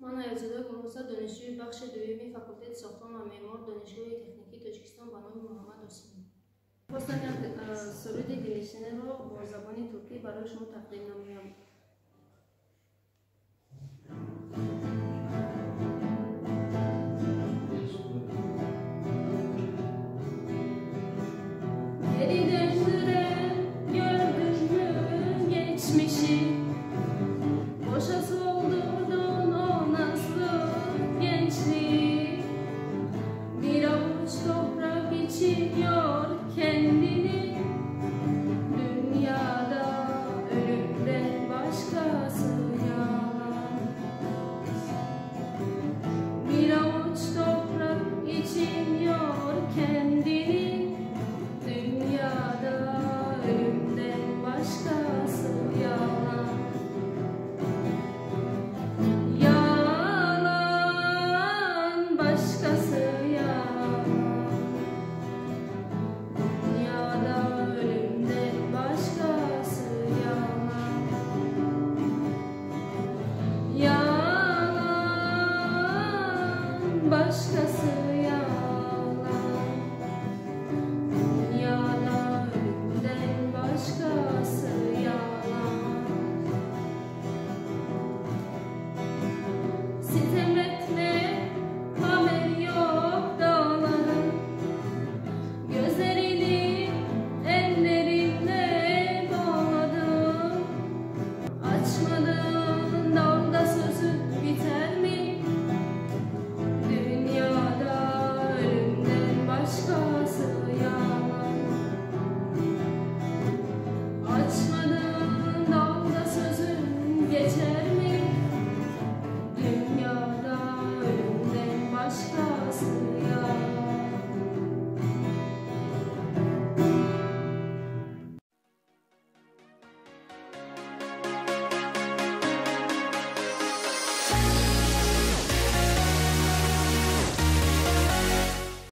Manayacılık olursa dönüşü Bakşı Dövümi Fakültet Soxtan ve Memur Dönüşü ve Tekniki Tacikistan Banoy Muhammed Osman. Postania Sorudi dinleyişine ro bu zabani Türkiye baraj mu takdim namıyam. Geri döndüren gördün mü geçmişi? Boşa soldurdun o nazlı gençliği. Bir avuç toprak içiyor kendini. Dünyada ölümden başkası yalan. Bir avuç toprak içiyor kendini. Dünyada ölümden başkası yalan. Yalan başkası yalan. Dünyada ölümden başkası yalan. Yalan başkası